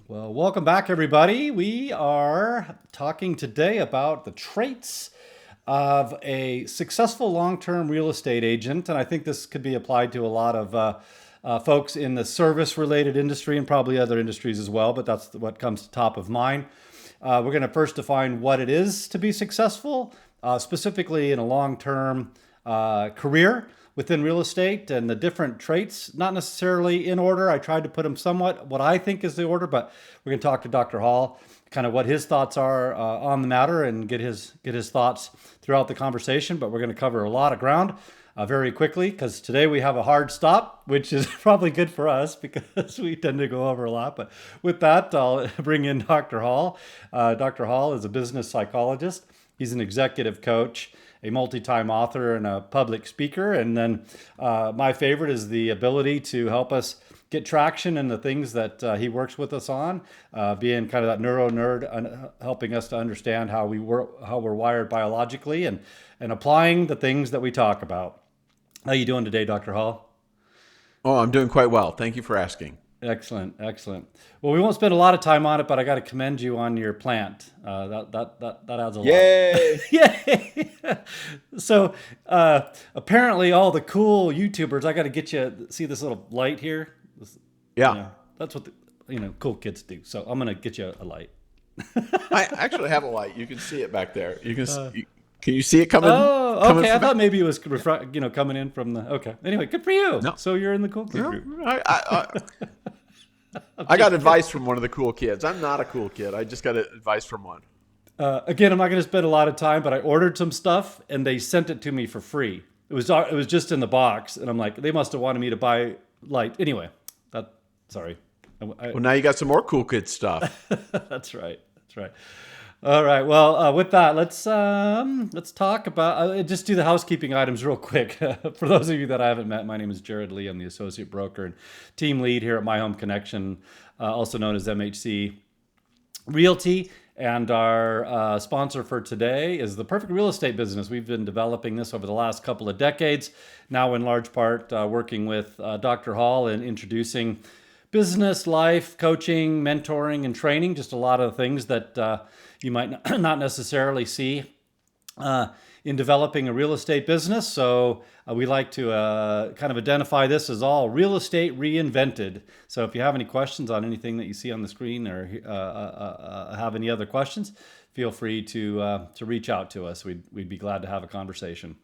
Well, welcome back, everybody. We are talking today about the traits of a successful long term real estate agent. And I think this could be applied to a lot of folks in the service related industry and probably other industries as well, but that's what comes to top of mind. We're going to first define what it is to be successful, specifically in a long term career within real estate and the different traits, not necessarily in order. I tried to put them somewhat what I think is the order, but we're going to talk to Dr. Hall, kind of what his thoughts are on the matter and get his thoughts throughout the conversation. But we're going to cover a lot of ground very quickly because today we have a hard stop, which is probably good for us because we tend to go over a lot. But with that, I'll bring in Dr. Hall. Dr. Hall is a business psychologist. He's an executive coach, a multi-time author, and a public speaker. And then my favorite is the ability to help us get traction in the things that he works with us on, being kind of that neuro nerd, helping us to understand how we're wired biologically and applying the things that we talk about. How you doing today, Dr. Hall? Oh, I'm doing quite well. Thank you for asking. Excellent, excellent. Well, we won't spend a lot of time on it, but I got to commend you on your plant. That adds a lot. Yay! Yay! So apparently, all the cool YouTubers. I got to get you see this little light here. Yeah, That's what the cool kids do. So I'm gonna get you a light. I actually have a light. You can see it back there. Can you see it coming? Oh, okay. I From thought maybe it was coming in from the. Okay. Anyway, good for you. no, So you're in the cool kid no. group. I got advice from one of the cool kids. I'm not a cool kid. I just got advice from one. Again, I'm not going to spend a lot of time, but I ordered some stuff and they sent it to me for free. It was just in the box, and I'm like, they must have wanted me to buy light. Anyway, sorry. Well, now you got some more cool kid stuff. That's right. That's right. All right. Well, with that, let's talk about just do the housekeeping items real quick. For those of you that I haven't met, my name is Jerod Lee. I'm the associate broker and team lead here at My Home Connection, also known as MHC Realty. And our sponsor for today is the Perfect Real Estate Business. We've been developing this over the last couple of decades, now in large part working with Dr. Hall and introducing business, life, coaching, mentoring, and training, just a lot of things that you might not necessarily see in developing a real estate business. So we like to kind of identify this as all real estate reinvented. So if you have any questions on anything that you see on the screen or have any other questions, feel free to reach out to us. We'd be glad to have a conversation.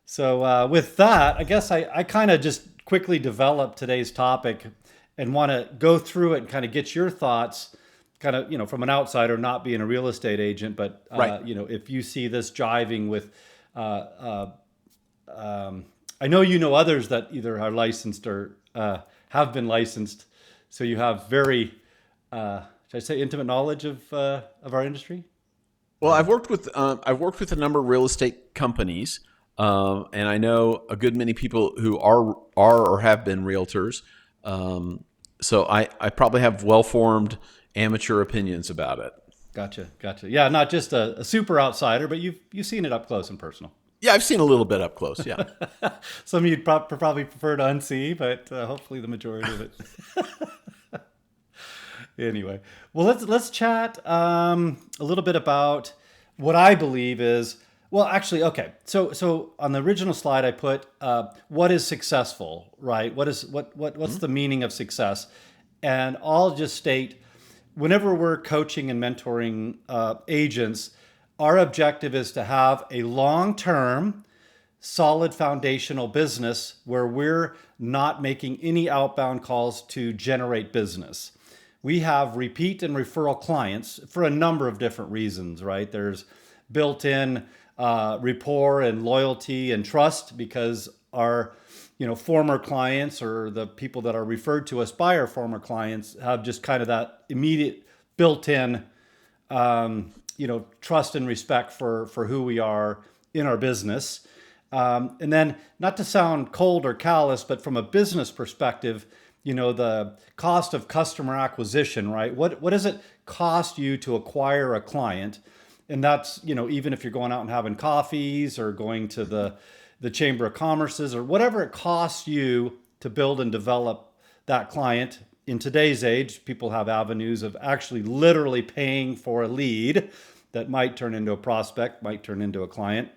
So with that, I guess I kind of just quickly developed today's topic and want to go through it and kind of get your thoughts kind of, from an outsider, not being a real estate agent, but, Right. if you see this jiving with, I know others that either are licensed or have been licensed. So you have very, should I say intimate knowledge of our industry? Well, I've worked with a number of real estate companies, and I know a good many people who are or have been realtors. So I probably have well-formed amateur opinions about it. Gotcha. Yeah, not just a super outsider, but you've seen it up close and personal. Yeah, I've seen a little bit up close. Yeah. Some of you'd probably prefer to unsee, but hopefully the majority of it. Anyway, well, let's chat a little bit about what I believe is. Well, actually, okay. So on the original slide, I put what is successful, right? What's the meaning of success? And I'll just state, whenever we're coaching and mentoring agents, our objective is to have a long-term, solid foundational business where we're not making any outbound calls to generate business. We have repeat and referral clients for a number of different reasons, right? There's built-in rapport and loyalty and trust because our former clients or the people that are referred to us by our former clients have just kind of that immediate built-in trust and respect for who we are in our business. And then, not to sound cold or callous, but from a business perspective, the cost of customer acquisition, right? What does it cost you to acquire a client? And that's, even if you're going out and having coffees or going to the Chamber of Commerce's or whatever it costs you to build and develop that client in today's age, people have avenues of actually literally paying for a lead that might turn into a prospect, might turn into a client.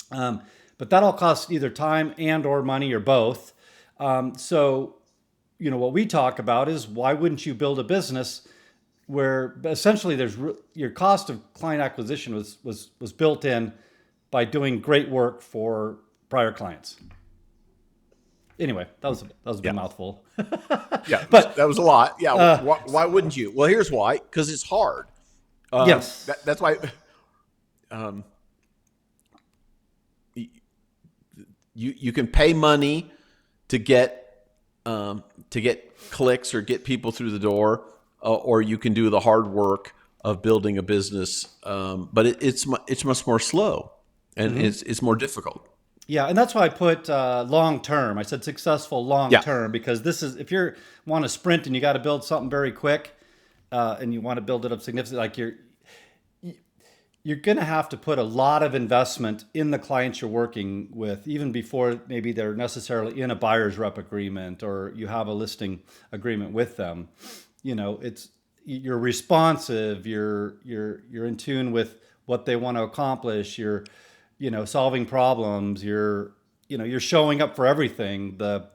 But that all costs either time and or money or both. So, what we talk about is why wouldn't you build a business where essentially your cost of client acquisition was built in by doing great work for prior clients. Anyway, that was a big Yeah. mouthful. Yeah. But That was a lot. Yeah. Why wouldn't you? Well, here's why. Because it's hard. yes, That's why. You can pay money to get clicks or get people through the door, or you can do the hard work of building a business. But it's much more slow, and it's more difficult. yeah, and that's why I put long term. I said successful long Yeah. term because this is if you want to sprint and you got to build something very quick, and you want to build it up significantly, like you're going to have to put a lot of investment in the clients you're working with, even before maybe they're necessarily in a buyer's rep agreement or you have a listing agreement with them. It's you're responsive, you're in tune with what they want to accomplish, you're solving problems, you're showing up for everything, the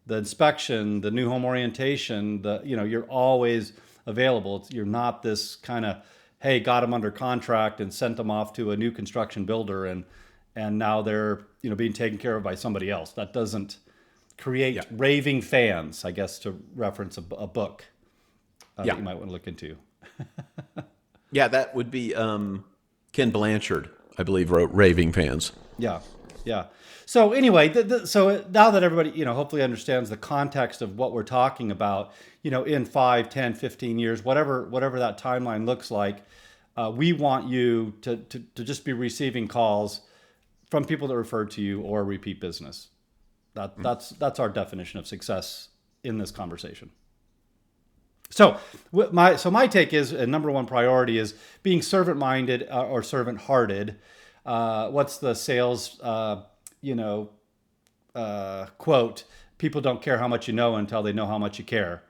inspection, the new home orientation, you're always available. You're not this kind of, hey, got them under contract and sent them off to a new construction builder and now they're being taken care of by somebody else. That doesn't create raving fans, I guess, to reference a book that you might want to look into. Yeah, that would be Ken Blanchard, I believe, wrote Raving Fans. Yeah, yeah. So anyway, so now that everybody, hopefully understands the context of what we're talking about, in 5, 10, 15 years, whatever that timeline looks like, we want you to just be receiving calls from people that refer to you or repeat business. That's our definition of success in this conversation. So my take is, number one priority is being servant-minded or servant-hearted. What's the sales, quote? People don't care how much you know until they know how much you care.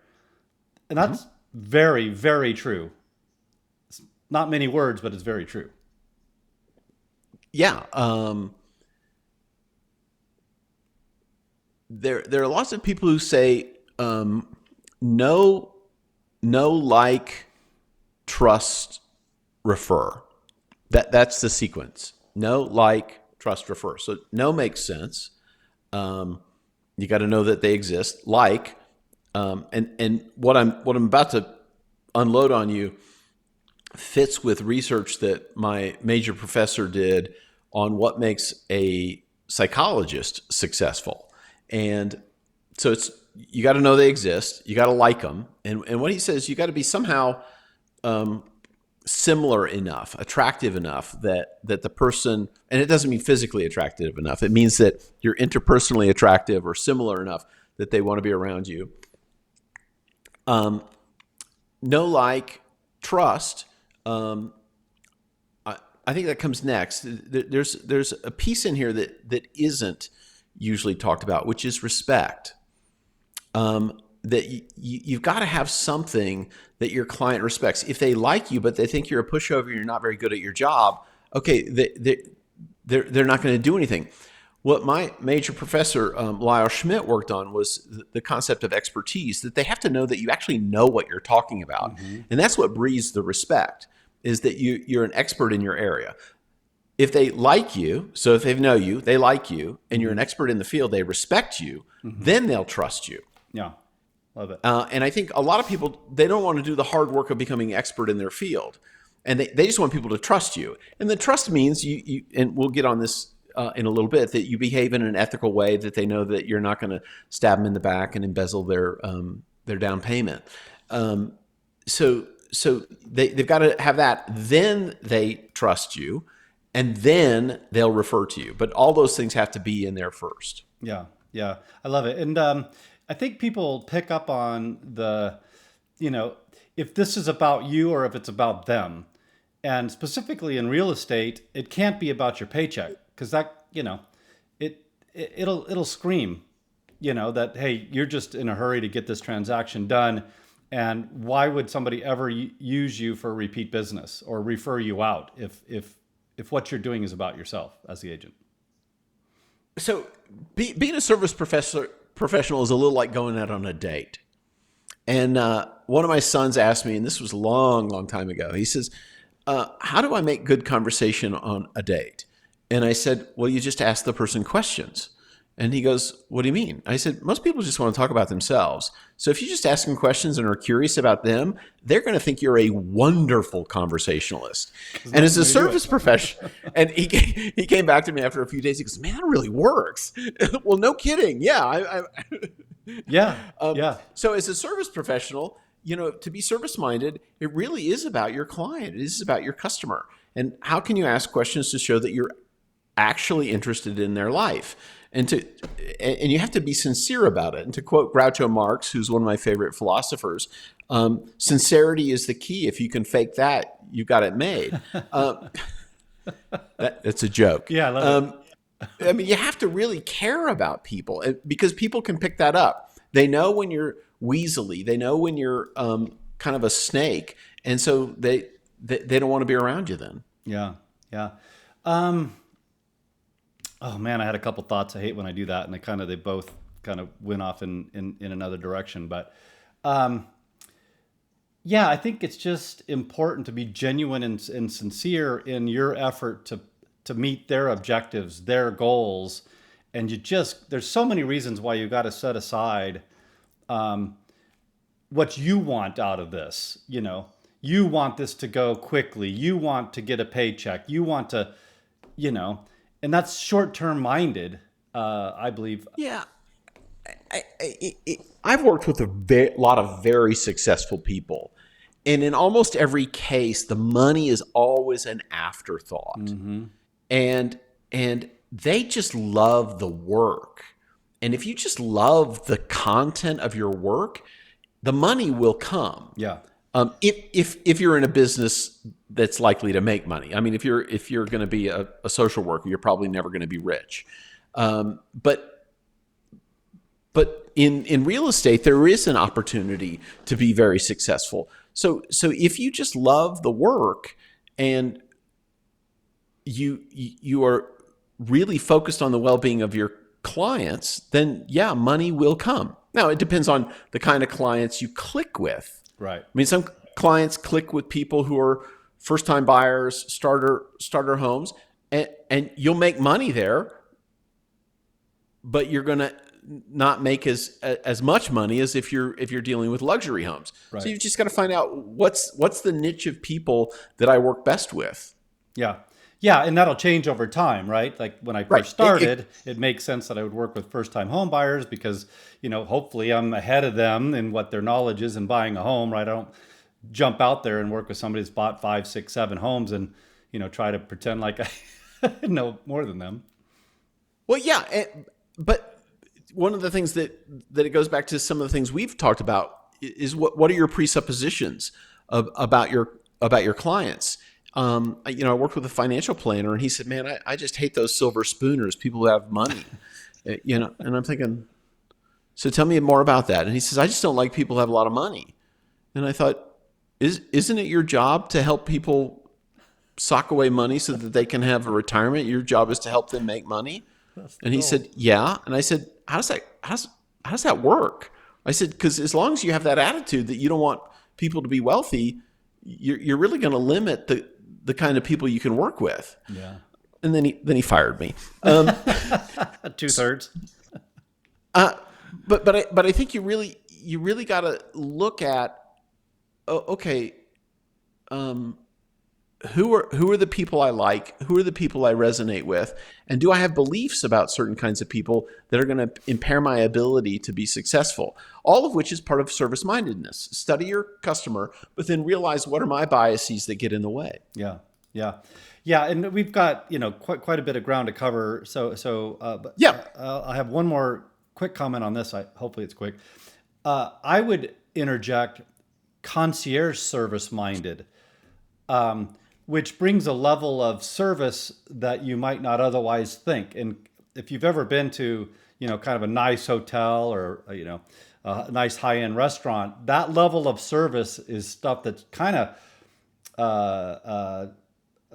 And that's very, very true. It's not many words, but it's very true. Yeah. There are lots of people who say no, like, trust, refer. That's the sequence. Know, like, trust, refer. So know makes sense. You got to know that they exist. Like, and what I'm about to unload on you fits with research that my major professor did on what makes a psychologist successful. And so you got to know they exist. You got to like them. And what he says, you got to be somehow similar enough, attractive enough that the person, and it doesn't mean physically attractive enough. It means that you're interpersonally attractive or similar enough that they want to be around you. Know, like, trust. I think that comes next. There's a piece in here that isn't usually talked about, which is respect. That you've got to have something that your client respects. If they like you, but they think you're a pushover and you're not very good at your job, okay, they're not going to do anything. What my major professor, Lyle Schmidt, worked on was the concept of expertise, that they have to know that you actually know what you're talking about. Mm-hmm. And that's what breeds the respect, is that you're an expert in your area. If they like you, so if they know you, they like you, and you're an expert in the field, they respect you, then they'll trust you. Yeah, love it. And I think a lot of people, they don't want to do the hard work of becoming expert in their field. And they just want people to trust you. And the trust means you and we'll get on this in a little bit, that you behave in an ethical way, that they know that you're not going to stab them in the back and embezzle their down payment. So they've got to have that. Then they trust you, and then they'll refer to you. But all those things have to be in there first. Yeah, I love it. And I think people pick up on if this is about you or if it's about them. And specifically in real estate, it can't be about your paycheck, because that, it'll scream that, hey, you're just in a hurry to get this transaction done. And why would somebody ever use you for repeat business or refer you out if what you're doing is about yourself as the agent? So being a service professional is a little like going out on a date. And one of my sons asked me, and this was a long, long time ago, he says, how do I make good conversation on a date? And I said, well, you just ask the person questions. And he goes, what do you mean? I said, most people just want to talk about themselves. So if you just ask them questions and are curious about them, they're going to think you're a wonderful conversationalist. And as a service professional, and he came back to me after a few days, he goes, man, that really works. Well, no kidding. Yeah. Yeah. So as a service professional, to be service-minded, it really is about your client. It is about your customer. And how can you ask questions to show that you're actually interested in their life? And you have to be sincere about it. And to quote Groucho Marx, who's one of my favorite philosophers, sincerity is the key. If you can fake that, you got it made. That's a joke. Yeah, I love it. I mean, you have to really care about people because people can pick that up. They know when you're weaselly. They know when you're kind of a snake. And so they don't want to be around you then. Yeah. Oh man, I had a couple thoughts. I hate when I do that, and they both kind of went off in another direction. But yeah, I think it's just important to be genuine and sincere in your effort to meet their objectives, their goals, and there's so many reasons why you got to set aside what you want out of this. You want this to go quickly. You want to get a paycheck. You want to, and that's short-term minded, I believe. Yeah. I've worked with a lot of very successful people. And in almost every case, the money is always an afterthought. Mm-hmm. And they just love the work. And if you just love the content of your work, the money will come. Yeah. If you're in a business that's likely to make money. I mean, if you're going to be a social worker, you're probably never going to be rich. But in real estate, there is an opportunity to be very successful. So if you just love the work and you are really focused on the well-being of your clients, then yeah, money will come. Now, it depends on the kind of clients you click with. Right. I mean, some clients click with people who are first-time buyers, starter homes, and you'll make money there, but you're going to not make as much money as if you're dealing with luxury homes. Right. So you've just got to find out what's the niche of people that I work best with. Yeah. Yeah, and that'll change over time, right? Like when I first started, it makes sense that I would work with first-time home buyers because, hopefully I'm ahead of them in what their knowledge is in buying a home, right? I don't jump out there and work with somebody that's bought 5, 6, 7 homes and, try to pretend like I know more than them. Well, yeah, but one of the things that it goes back to some of the things we've talked about is what are your presuppositions about your clients? I worked with a financial planner, and he said, "Man, I just hate those silver spooners, people who have money." And I'm thinking, so tell me more about that. And he says, "I just don't like people who have a lot of money." And I thought, isn't it your job to help people sock away money so that they can have a retirement? Your job is to help them make money. And he said, "Yeah." And I said, "How does that work?" I said, "Because as long as you have that attitude that you don't want people to be wealthy, you're really going to limit the kind of people you can work with." Yeah. And then he fired me. 2/3. But I think you really got to look at, okay, who are the people I like? Who are the people I resonate with? And do I have beliefs about certain kinds of people that are going to impair my ability to be successful? All of which is part of service-mindedness. Study your customer, but then realize what are my biases that get in the way. Yeah. And we've got, quite a bit of ground to cover. I have one more quick comment on this. Hopefully it's quick. I would interject concierge service-minded. Which brings a level of service that you might not otherwise think. And if you've ever been to, kind of a nice hotel or, a nice high-end restaurant, that level of service is stuff that's kind of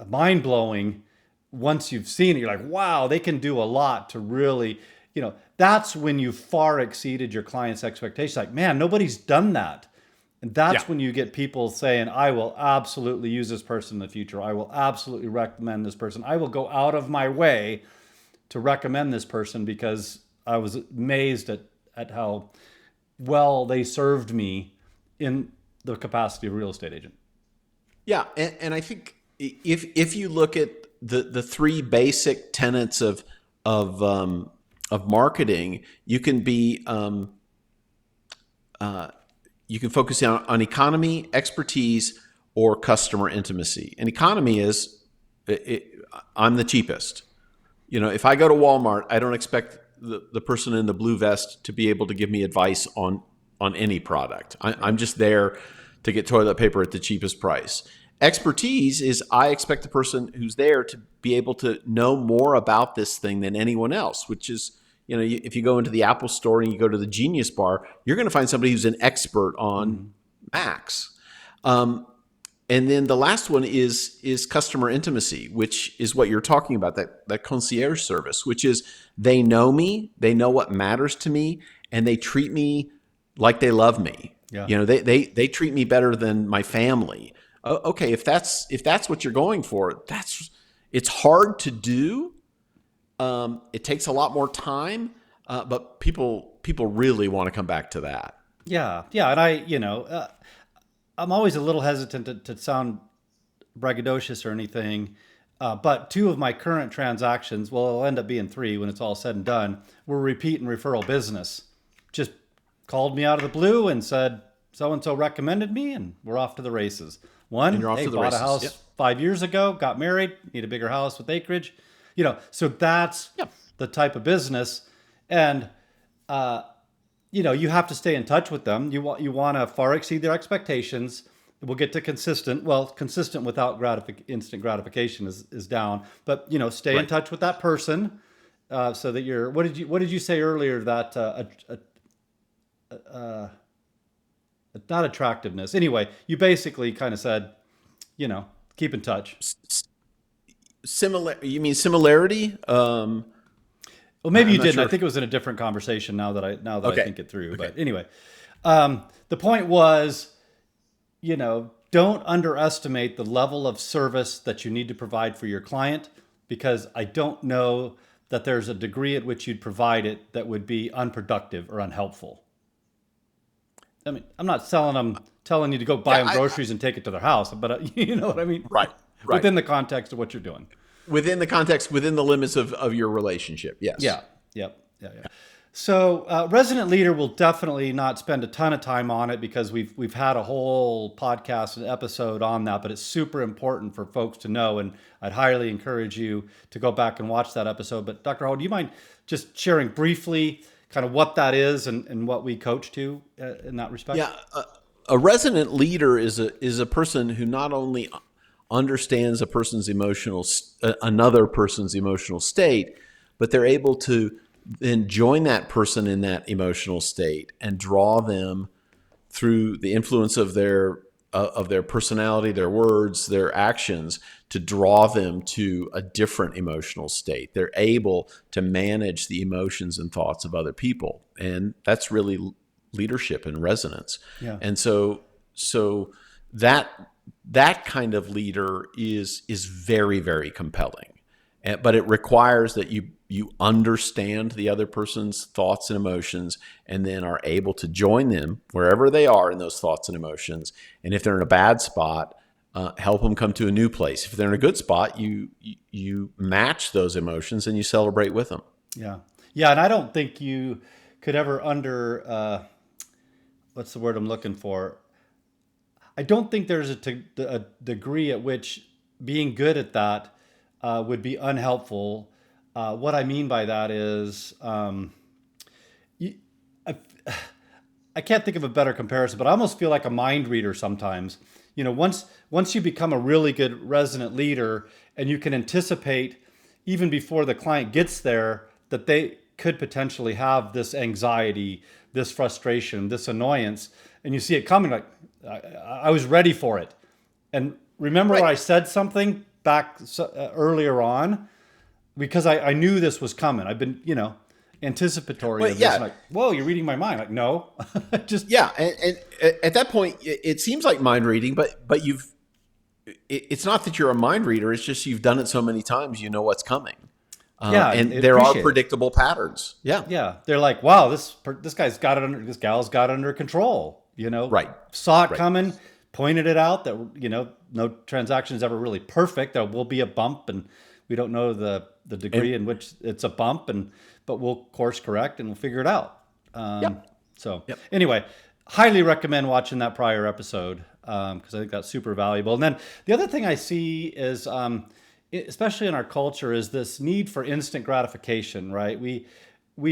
mind-blowing once you've seen it. You're like, wow, they can do a lot to really, that's when you far exceeded your client's expectations. Like, man, nobody's done that. And Yeah. that's when you get people saying, I will absolutely use this person in the future. I will absolutely recommend this person. I will go out of my way to recommend this person because I was amazed at how well they served me in the capacity of real estate agent. Yeah, and I think if you look at the three basic tenets of marketing, you can be you can focus on economy, expertise, or customer intimacy. And economy is I'm the cheapest. If I go to Walmart, I don't expect the person in the blue vest to be able to give me advice on any product. I'm just there to get toilet paper at the cheapest price. Expertise is I expect the person who's there to be able to know more about this thing than anyone else, which is, if you go into the Apple store and you go to the Genius Bar, you're going to find somebody who's an expert on Macs. And then the last one is customer intimacy, which is what you're talking about, that concierge service, which is they know me, they know what matters to me, and they treat me like they love me. Yeah. They treat me better than my family. Okay, if that's what you're going for, it's hard to do. It takes a lot more time, but people really want to come back to that. Yeah. Yeah. And I'm always a little hesitant to sound braggadocious or anything. But two of my current transactions, well, it'll end up being three when it's all said and done, were repeat and referral business. Just called me out of the blue and said, so-and-so recommended me, and we're off to the races. One, And you're off hey, to the bought races. a house Yep. 5 years ago, got married, need a bigger house with acreage. So that's Yep. the type of business. And, you have to stay in touch with them. You want to far exceed their expectations. We'll get to consistent. Well, consistent without instant gratification is down. But stay in Right. touch with that person, so that you're. What did you say earlier? That not attractiveness. Anyway, you basically kind of said, keep in touch. You mean similarity? Well, maybe I'm you not didn't. I sure. think it was in a different conversation. Now that I Okay. think it through. But anyway, the point was, don't underestimate the level of service that you need to provide for your client, because I don't know that there's a degree at which you'd provide it that would be unproductive or unhelpful. I mean, I'm not telling you to go buy Yeah, them groceries and take it to their house, but you know what I mean? Right. Within the context of what you're doing. Within the context, within the limits of your relationship. Yes. Yeah. Yep. Yeah. Yeah. So, resident leader will definitely not spend a ton of time on it because we've had a whole podcast and episode on that, but it's super important for folks to know, and I'd highly encourage you to go back and watch that episode. But Dr. Howard, do you mind just sharing briefly kind of what that is and what we coach to in that respect? Yeah. A resident leader is a person who not only understands another person's emotional state, but they're able to then join that person in that emotional state and draw them through the influence of their personality, their words, their actions, to draw them to a different emotional state. They're able to manage the emotions and thoughts of other people, and that's really leadership and resonance. Yeah. And so that kind of leader is very, very compelling. But it requires that you understand the other person's thoughts and emotions, and then are able to join them wherever they are in those thoughts and emotions. And if they're in a bad spot, help them come to a new place. If they're in a good spot, you match those emotions and you celebrate with them. Yeah. Yeah. And I don't think you could ever what's the word I'm looking for? I don't think there's a degree at which being good at that would be unhelpful. What I mean by that is, I can't think of a better comparison, but I almost feel like a mind reader sometimes. Once you become a really good resident leader and you can anticipate even before the client gets there that could potentially have this anxiety, this frustration, this annoyance, and you see it coming, like, I was ready for it. And remember Right. I said something back earlier on, because I knew this was coming. I've been, anticipatory Well, of this. yeah, Like, whoa, you're reading my mind. Like, no, just, yeah, and at that point, it seems like mind reading, but it's not that you're a mind reader. It's just you've done it so many times, you know what's coming, yeah, and I there are appreciate it. predictable patterns. Yeah, Yeah, they're like, wow, this guy's got it under, this gal's got it under control. right, Saw it right. coming, pointed it out that no transaction is ever really perfect. There will be a bump, and we don't know the degree And in which it's a bump, but we'll course correct and we'll figure it out. yep, So yep. anyway, highly recommend watching that prior episode, because I think that's super valuable. And then the other thing I see is, especially in our culture, is this need for instant gratification, right? We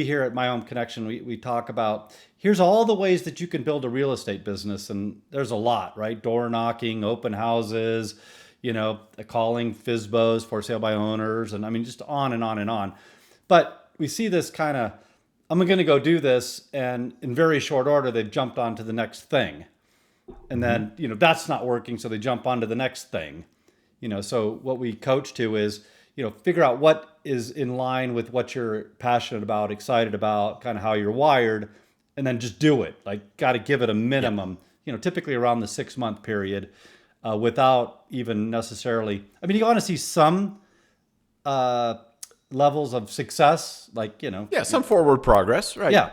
here at My Home Connection, we talk about, here's all the ways that you can build a real estate business, and there's a lot, right? Door knocking, open houses, calling FSBOs, for sale by owners, and I mean, just on and on and on. But we see this kind of, I'm going to go do this, and in very short order, they've jumped on to the next thing. And then, that's not working, so they jump onto the next thing. So what we coach to is, figure out what is in line with what you're passionate about, excited about, kind of how you're wired, and then just do it. Like, got to give it a minimum, typically around the 6-month period, without even necessarily, I mean, you want to see some levels of success, like, Yeah, some forward progress, right? yeah,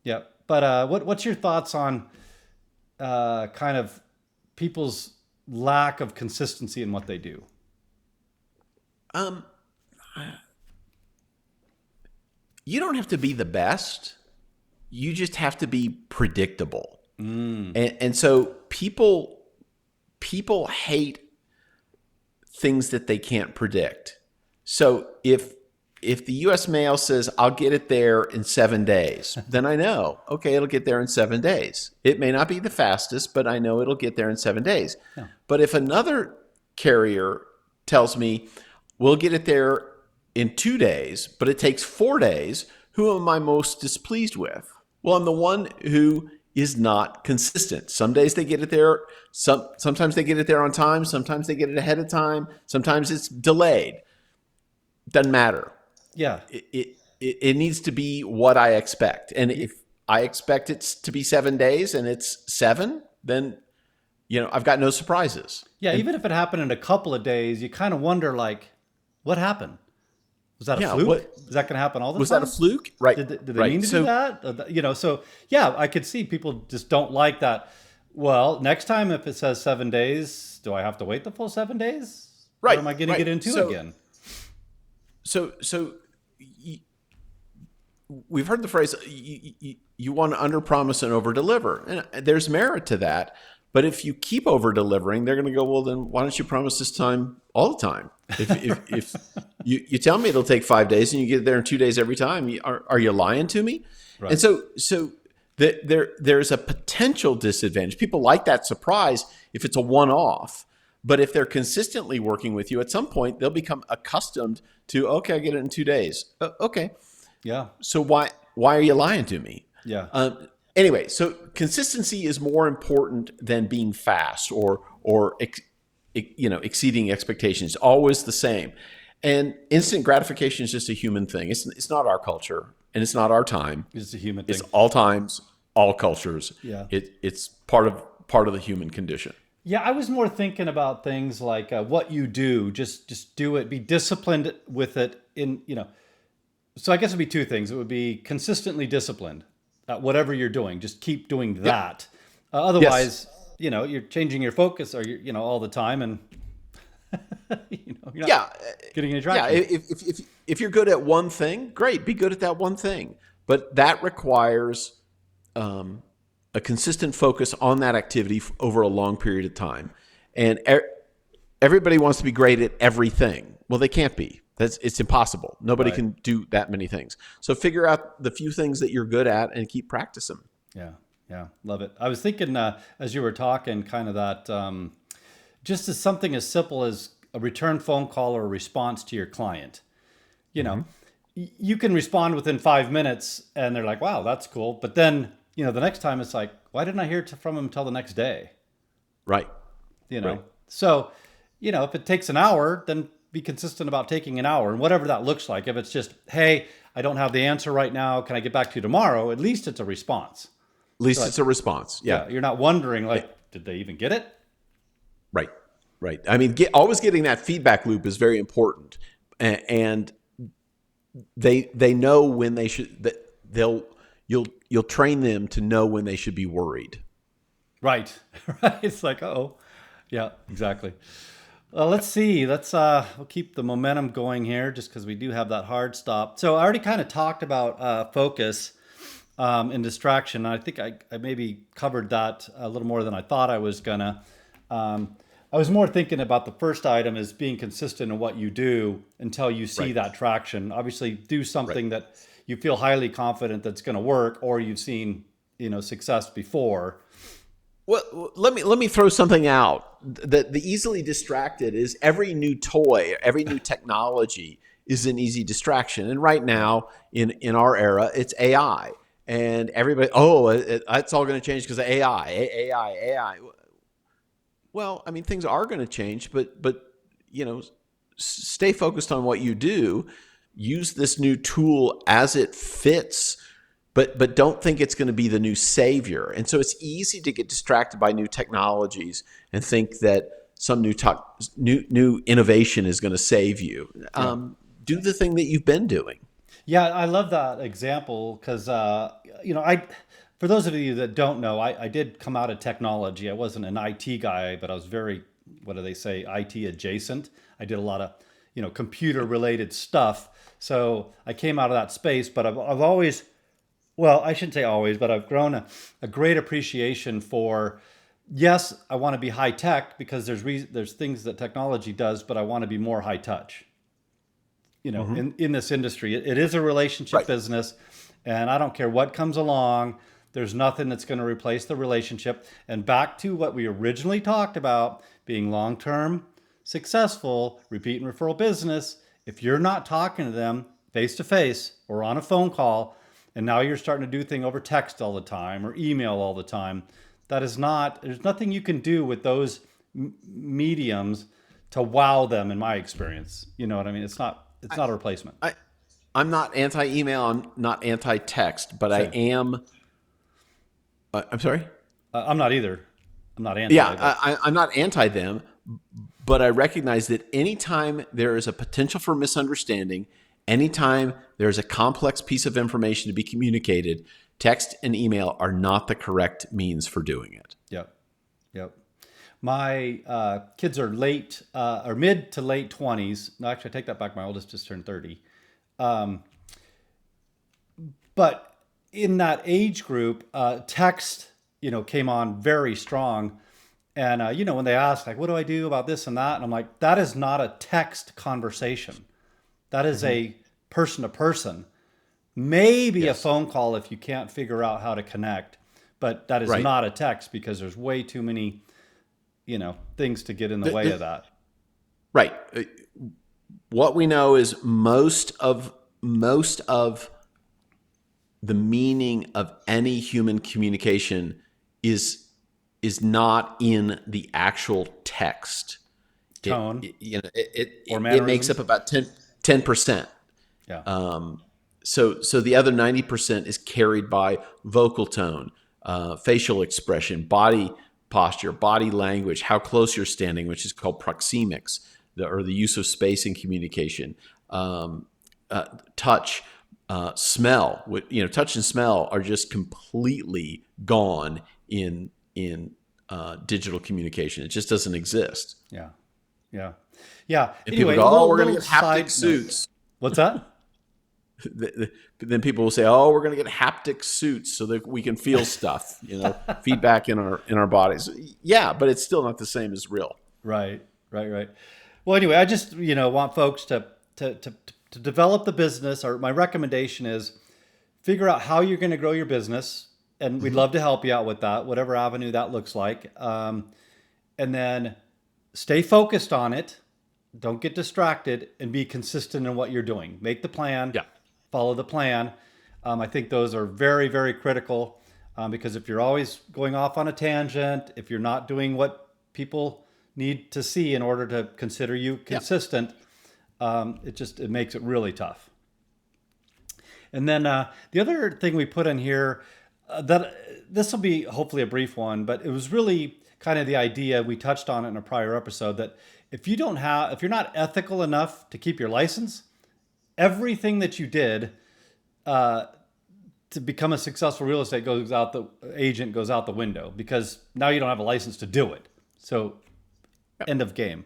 yeah. But what's your thoughts on kind of people's lack of consistency in what they do? Um, you don't have to be the best. You just have to be predictable. And so people hate things that they can't predict. So if the U.S. mail says, I'll get it there in 7 days, then I know, okay, it'll get there in 7 days. It may not be the fastest, but I know it'll get there in 7 days. Yeah. But if another carrier tells me, we'll get it there in 2 days, but it takes 4 days, who am I most displeased with? Well, I'm the one who is not consistent. Some days they get it there. Sometimes they get it there on time. Sometimes they get it ahead of time. Sometimes it's delayed. Doesn't matter. Yeah. It needs to be what I expect. And if I expect it to be 7 days and it's 7, then I've got no surprises. Yeah. Even if it happened in a couple of days, you kind of wonder, like, what happened? Was that a fluke? Is that going to happen all the Was time? that a fluke? Right. Did they right. mean to do that? So yeah, I could see people just don't like that. Well, next time if it says 7 days, do I have to wait the full 7 days? Right. Or am I going to get into again? So we've heard the phrase, you want to underpromise and overdeliver. And there's merit to that. But if you keep over-delivering, they're going to go, well, then why don't you promise this time all the time? If you tell me it'll take 5 days and you get there in 2 days every time, are you lying to me? Right. And so there's a potential disadvantage. People like that surprise if it's a one-off. But if they're consistently working with you, at some point, they'll become accustomed to, okay, I get it in 2 days. Okay. Yeah. So why are you lying to me? Yeah. Anyway, so consistency is more important than being fast or exceeding expectations. Always the same. And instant gratification is just a human thing. It's not our culture and it's not our time. It's a human thing. It's all times, all cultures. Yeah. It's part of the human condition. Yeah, I was more thinking about things like what you do. Just do it. Be disciplined with it. So I guess it'd be two things. It would be consistently disciplined at whatever you're doing. Just keep doing that. Otherwise, yes. You're changing your focus or you're all the time, and you're not getting any traction. Yeah. If you're good at one thing, great. Be good at that one thing. But that requires a consistent focus on that activity over a long period of time. And everybody wants to be great at everything. Well, they can't be. It's impossible. Nobody can do that many things. So figure out the few things that you're good at and keep practicing. Yeah, love it. I was thinking as you were talking, kind of that just as something as simple as a return phone call or a response to your client. you can respond within 5 minutes and they're like, wow, that's cool. But then, the next time it's like, why didn't I hear from them until the next day? Right. You Right. know? So, if it takes an hour, then be consistent about taking an hour and whatever that looks like. If it's just, hey, I don't have the answer right now. Can I get back to you tomorrow? At least it's a response. At least Like, it's a response. Yeah. yeah, you're not wondering Yeah. like, did they even get it? Right. Right. I mean, always getting that feedback loop is very important, and they know when they should. That you'll train them to know when they should be worried. Right. Right. It's like, oh, yeah, exactly. Well, let's see. We'll keep the momentum going here just because we do have that hard stop. So I already kind of talked about focus and distraction. I think I maybe covered that a little more than I thought I was gonna. I was more thinking about the first item as being consistent in what you do until you see Right. that traction. Obviously, do Right. something that you feel highly confident that's going to work, or you've seen success before. Well, let me throw something out. The easily distracted is every new toy, every new technology is an easy distraction. And right now, in our era, it's AI, and everybody, that's all going to change because of AI, AI. Well, I mean, things are going to change, but stay focused on what you do. Use this new tool as it fits, but don't think it's going to be the new savior. And so it's easy to get distracted by new technologies and think that some new innovation is going to save you. Yeah. Do the thing that you've been doing. Yeah, I love that example because I for those of you that don't know, I did come out of technology. I wasn't an IT guy, but I was very, what do they say, IT adjacent. I did a lot of computer related stuff. So I came out of that space, but I've always, well, I shouldn't say always, but I've grown a great appreciation for, yes, I want to be high tech because there's things that technology does, but I want to be more high touch. In this industry, it is a relationship Right. business, and I don't care what comes along. There's nothing that's going to replace the relationship. And back to what we originally talked about, being long-term, successful, repeat and referral business. If you're not talking to them face to face or on a phone call, and now you're starting to do things over text all the time or email all the time, that is not. There's nothing you can do with those mediums to wow them. In my experience, you know what I mean. It's not. It's not a replacement. I, I'm not anti-email. I'm not anti-text, but I Same. am. I'm sorry. I'm not either. I'm not Yeah, anti, but I'm not anti them, but I recognize that anytime there is a potential for misunderstanding, anytime there's a complex piece of information to be communicated, text and email are not the correct means for doing it. yep, yep. My kids are late or mid to late 20s. No, actually, I take that back. My oldest just turned 30. Um, but in that age group, text, came on very strong. And when they ask, like, what do I do about this and that? And I'm like, that is not a text conversation. That is a person to person. Maybe a Yes. phone call if you can't figure out how to connect, but that is Right. not a text because there's way too many, things to get in the The- way of the- that. right. What we know is most of the meaning of any human communication is not in the actual text. It, Tone it you know it, or it, it makes up mannerisms. about 10%. Yeah. So the other 90% is carried by vocal tone, facial expression, body posture, body language, how close you're standing, which is called proxemics, or the use of space in communication, touch, smell. Touch and smell are just completely gone in digital communication. It just doesn't exist. Yeah. Yeah. Yeah. And people Anyway, go, a "Oh, little we're going to little get haptic side note. suits." What's that? Then people will say, "Oh, we're going to get haptic suits so that we can feel stuff, feedback in our bodies." Yeah, but it's still not the same as real. Right. Right. Right. Well, anyway, I just want folks to develop the business. Or my recommendation is figure out how you're going to grow your business, and we'd love to help you out with that, whatever avenue that looks like. And then stay focused on it. Don't get distracted, and be consistent in what you're doing. Make the plan. Yeah. follow the plan. I think those are very, very critical because if you're always going off on a tangent, if you're not doing what people need to see in order to consider you Yeah. consistent, it makes it really tough. And then the other thing we put in here, that this will be hopefully a brief one, but it was really kind of the idea, we touched on it in a prior episode, that if you're not ethical enough to keep your license, everything that you did to become a successful real estate agent goes out the window, because now you don't have a license to do it. So end of game.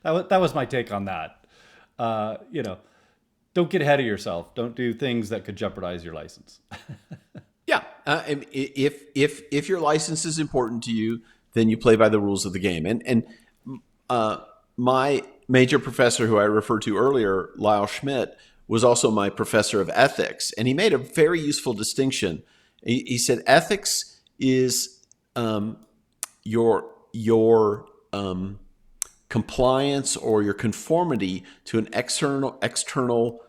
That was my take on that. Don't get ahead of yourself. Don't do things that could jeopardize your license. Yeah. And if your license is important to you, then you play by the rules of the game. And my major professor, who I referred to earlier, Lyle Schmidt, was also my professor of ethics, and he made a very useful distinction. He said ethics is your compliance or your conformity to an external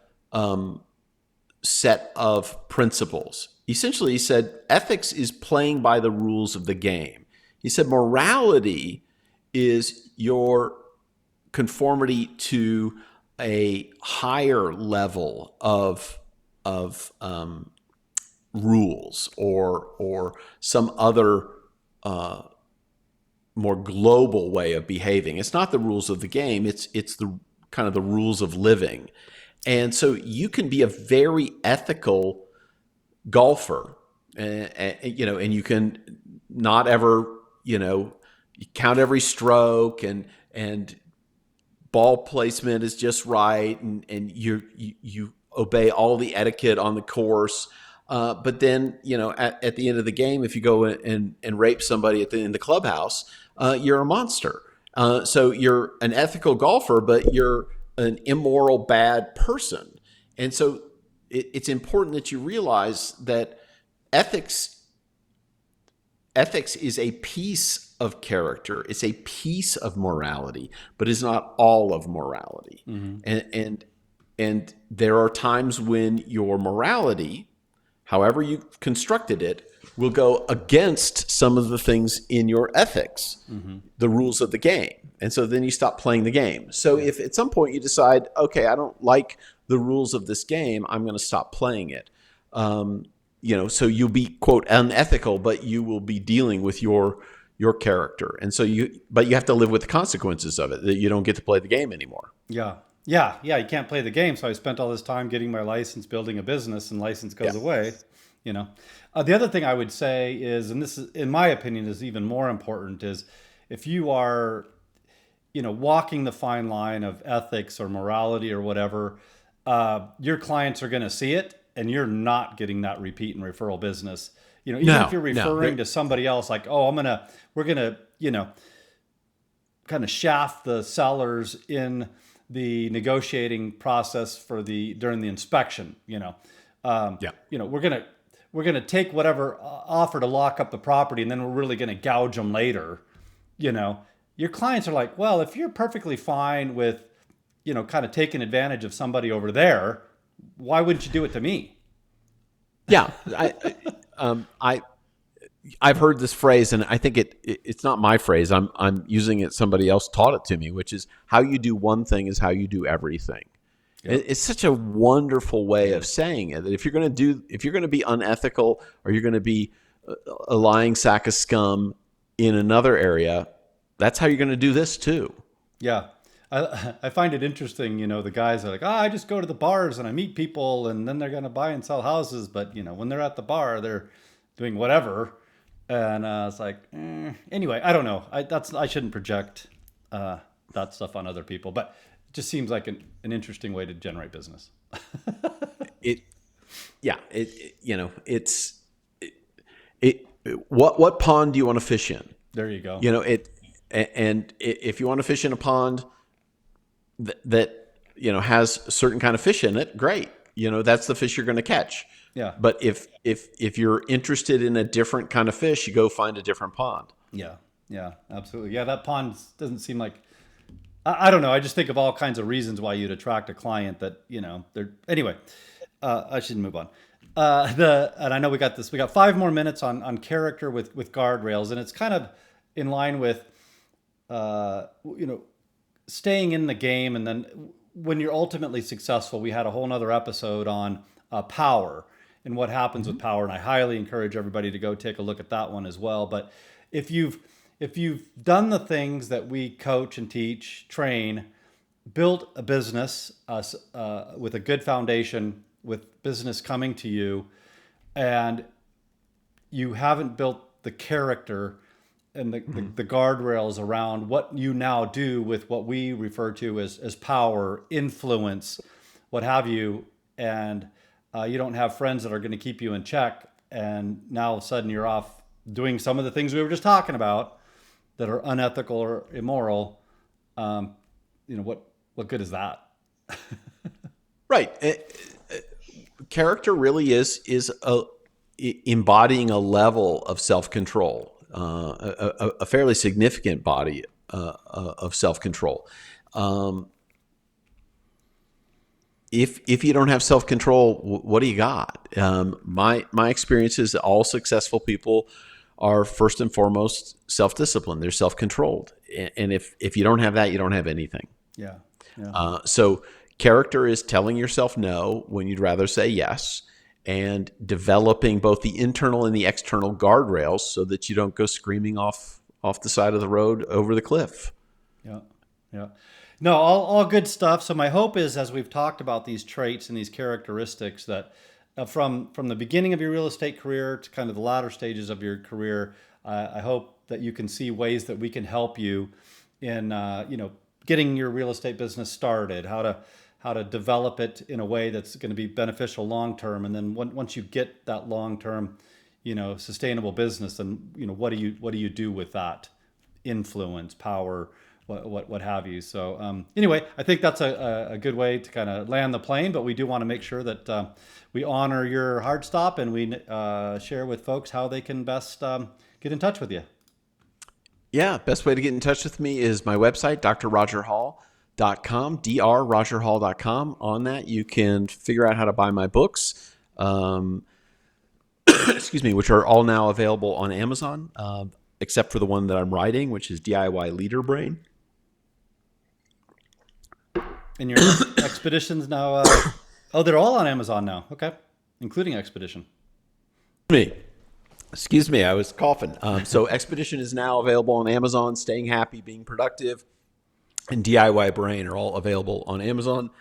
set of principles. Essentially, he said ethics is playing by the rules of the game. He said morality is your conformity to a higher level of rules or some other more global way of behaving. It's not the rules of the game. It's the kind of the rules of living. And so you can be a very ethical golfer, and you can not ever, you count every stroke, and ball placement is just right, and you obey all the etiquette on the course. But then, at the end of the game, if you go and rape somebody in the clubhouse, you're a monster. So you're an ethical golfer, but you're an immoral, bad person. And so it's important that you realize that ethics is a piece of character. It's a piece of morality, but it's not all of morality. Mm-hmm. And there are times when your morality, however you've constructed it, will go against some of the things in your ethics, mm-hmm. the rules of the game. And so then you stop playing the game. So if at some point you decide, okay, I don't like the rules of this game, I'm going to stop playing it. So you'll be, quote, unethical, but you will be dealing with your character. And so you have to live with the consequences of it, that you don't get to play the game anymore. Yeah. You can't play the game. So I spent all this time getting my license, building a business, and license goes away. The other thing I would say is, and this is, in my opinion, is even more important, is if you are, walking the fine line of ethics or morality or whatever, your clients are going to see it, and you're not getting that repeat and referral business. Even if you're referring to somebody else, like, oh, we're gonna, kind of shaft the sellers in the negotiating process during the inspection. We're gonna take whatever offer to lock up the property, and then we're really gonna gouge them later. Your clients are like, well, if you're perfectly fine with, kind of taking advantage of somebody over there, why wouldn't you do it to me? Yeah, I've heard this phrase, and I think it's not my phrase. I'm using it. Somebody else taught it to me, which is how you do one thing is how you do everything. Yep. It's such a wonderful way of saying it, that if you're going to be unethical, or you're going to be a lying sack of scum in another area, that's how you're going to do this too. Yeah. I find it interesting, the guys are like, I just go to the bars and I meet people, and then they're going to buy and sell houses. But, when they're at the bar, they're doing whatever. And it's like, anyway, I don't know. I shouldn't project that stuff on other people, but it just seems like an interesting way to generate business. What pond do you want to fish in? There you go. And if you want to fish in a pond that has a certain kind of fish in it, great. That's the fish you're going to catch. Yeah. But if you're interested in a different kind of fish, you go find a different pond. Yeah, absolutely. Yeah, that pond doesn't seem like I don't know. I just think of all kinds of reasons why you'd attract a client that, they're anyway. I should move on. And I know we got this. We got 5 more minutes on character with guardrails, and it's kind of in line with you know staying in the game. And then when you're ultimately successful, we had a whole nother episode on power and what happens with power, and I highly encourage everybody to go take a look at that one as well. But if you've if you've done the things that we coach and teach, train, built a business with a good foundation, with business coming to you, and you haven't built the character and the guardrails around what you now do with what we refer to as power, influence, what have you, and you don't have friends that are going to keep you in check, and now all of a sudden you're off doing some of the things we were just talking about that are unethical or immoral. What good is that? Right. Character really is embodying a level of self-control, a fairly significant body of self-control. If you don't have self-control, what do you got? My experience is that all successful people are first and foremost self-disciplined. They're self-controlled, and if you don't have that, you don't have anything. Yeah. Yeah. So character is telling yourself no when you'd rather say yes, and developing both the internal and the external guardrails so that you don't go screaming off the side of the road over the cliff. Yeah. Yeah. No, all good stuff. So my hope is, as we've talked about these traits and these characteristics, that from the beginning of your real estate career to kind of the latter stages of your career, I hope that you can see ways that we can help you in getting your real estate business started, how to develop it in a way that's going to be beneficial long term, and then once you get that long term, sustainable business, then what do you do with that influence, power, what have you. So anyway, I think that's a good way to kind of land the plane, but we do want to make sure that we honor your hard stop, and we share with folks how they can best get in touch with you. Yeah, best way to get in touch with me is my website, drrogerhall.com, drrogerhall.com. On that, you can figure out how to buy my books, excuse me, which are all now available on Amazon, except for the one that I'm writing, which is DIY Leader Brain. And your expeditions now, they're all on Amazon now. Okay. Including Expedition. Excuse me, I was coughing. So Expedition is now available on Amazon. Staying Happy, Being Productive, and DIY Brain are all available on Amazon.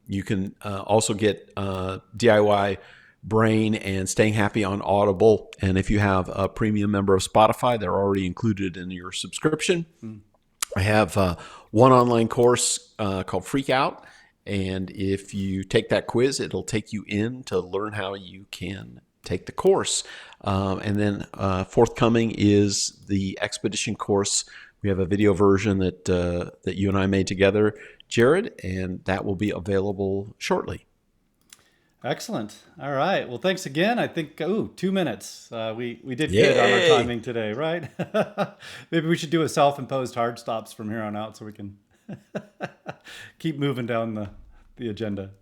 You can also get DIY Brain and Staying Happy on Audible. And if you have a premium member of Spotify, they're already included in your subscription. I have one online course called Freak Out. And if you take that quiz, it'll take you in to learn how you can take the course. And then forthcoming is the Expedition course. We have a video version that you and I made together, Jerod, and that will be available shortly. Excellent. All right. Well, thanks again. I think 2 minutes. We did good on our timing today, right? Maybe we should do a self-imposed hard stops from here on out so we can keep moving down the agenda.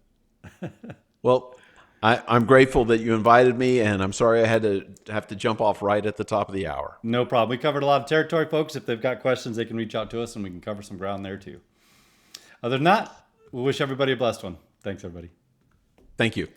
Well, I'm grateful that you invited me, and I'm sorry I had to jump off right at the top of the hour. No problem. We covered a lot of territory, folks. If they've got questions, they can reach out to us, and we can cover some ground there too. Other than that, we wish everybody a blessed one. Thanks, everybody. Thank you.